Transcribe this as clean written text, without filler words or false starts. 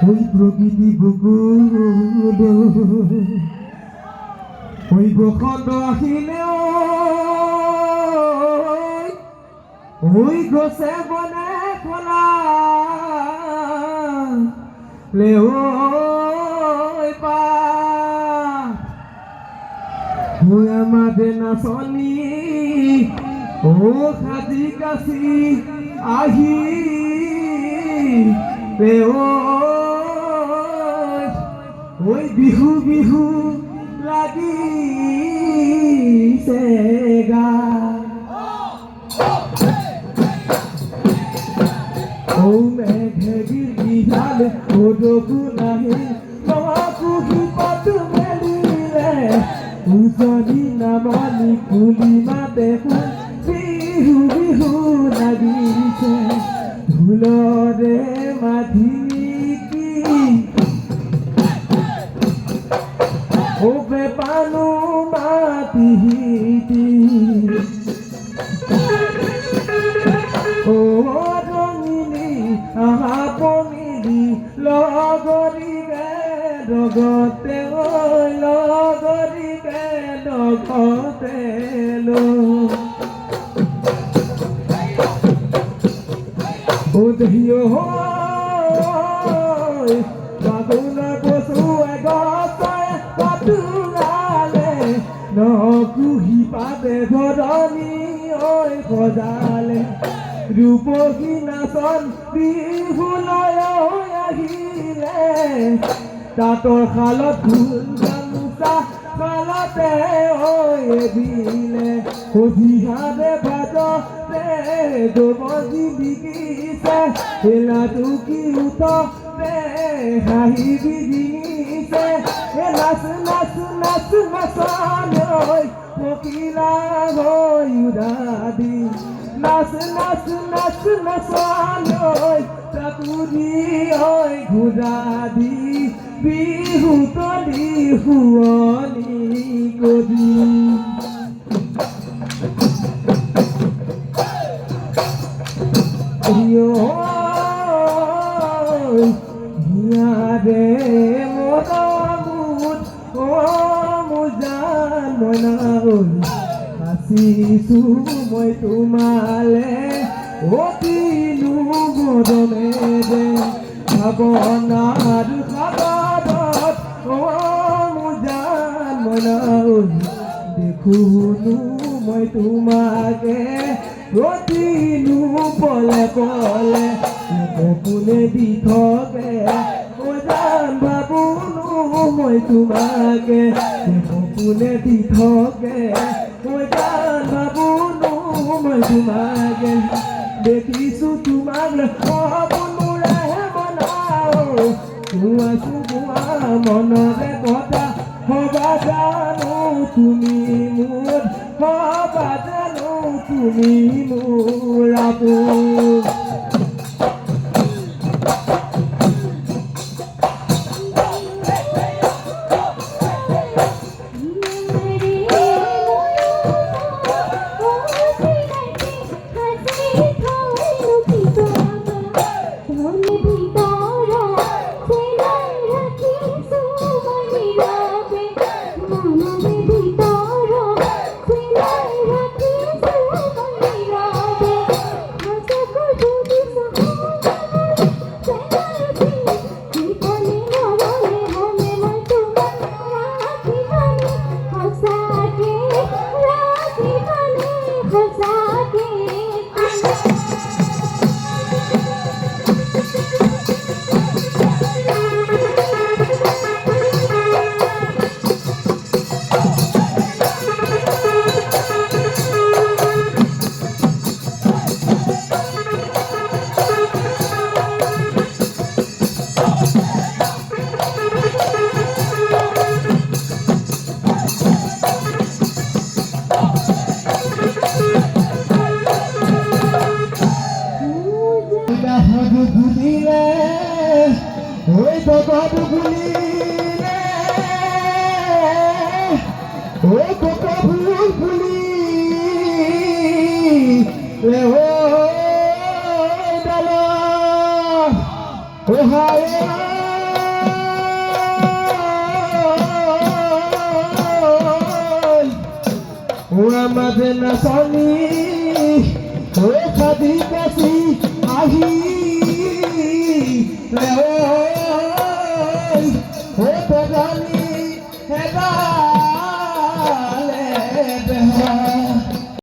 ওই প্রকৃতি বুকুল ওই বসন্ত আহিলে ওই গছে বনে খোলা লেই পা আমাদের নাচনি ও খাজি কাছি আহি ওই বিহু বিহু লাগিছে গা ও মেঘেগির বিহাল ওডকু নাহি নকুহি পাতু মেলিলে উজনি নামনি কুলি মাতে বিহু বিহু লাগিছে ঢোলরে মাধিকি ওবে পানু মাতিহিতি ও রঙিনী আপনিলি লগরিগে লগতে লগরিগে লগতে ও দেহিও বাগুনা বসু এগছাই পাতুলালে নকুহি পাতে ধৰণী ঐ সজালে ৰূপহী নাচন বিহুলৈ আহিলে তাঁতৰ শালত ঢোল গামোচা শালতে ঐ দিলে সজিহাতে ভাজতে দবজি বিকিছে হেলা টুকি উঠতে হাঁহি বিজিছে নাচ নাচ নাচ নাচলৈ পখিলা হৈ উৰাদি নাচ নাচ নাচ নাচলৈ চাতুৰি হৈ ঘূৰা দি বিহু তলি শুৱনি কৰি হিয়াৰে মনমুঠ ও মুজান মনাল সাচিছো মই তোমালে অতিনো মৰমেৰে ভাৱনাৰ সাগৰত ও মুজান মনাল দেখোনো মই তোমাকে প্ৰতিনো পলে পলে কোনে দি থাকে ও জান ভাবোনো মই তোমাকে কোনে দি থাকে ও জান ভাবোনো মই তোমাকে দেখিছো তোমাক সপোনৰে বনাও তোমাৰ চুবুৱা মনৰে কথা হবা জানো তুমি মোৰ হবা জানো তুমি মোৰ আপোন সব ভুলিলে ও কত ভুল ভুলি রে ও ডালা ও হায় ও আমাদের না সনি ও খাদি কাছি আহি রে ও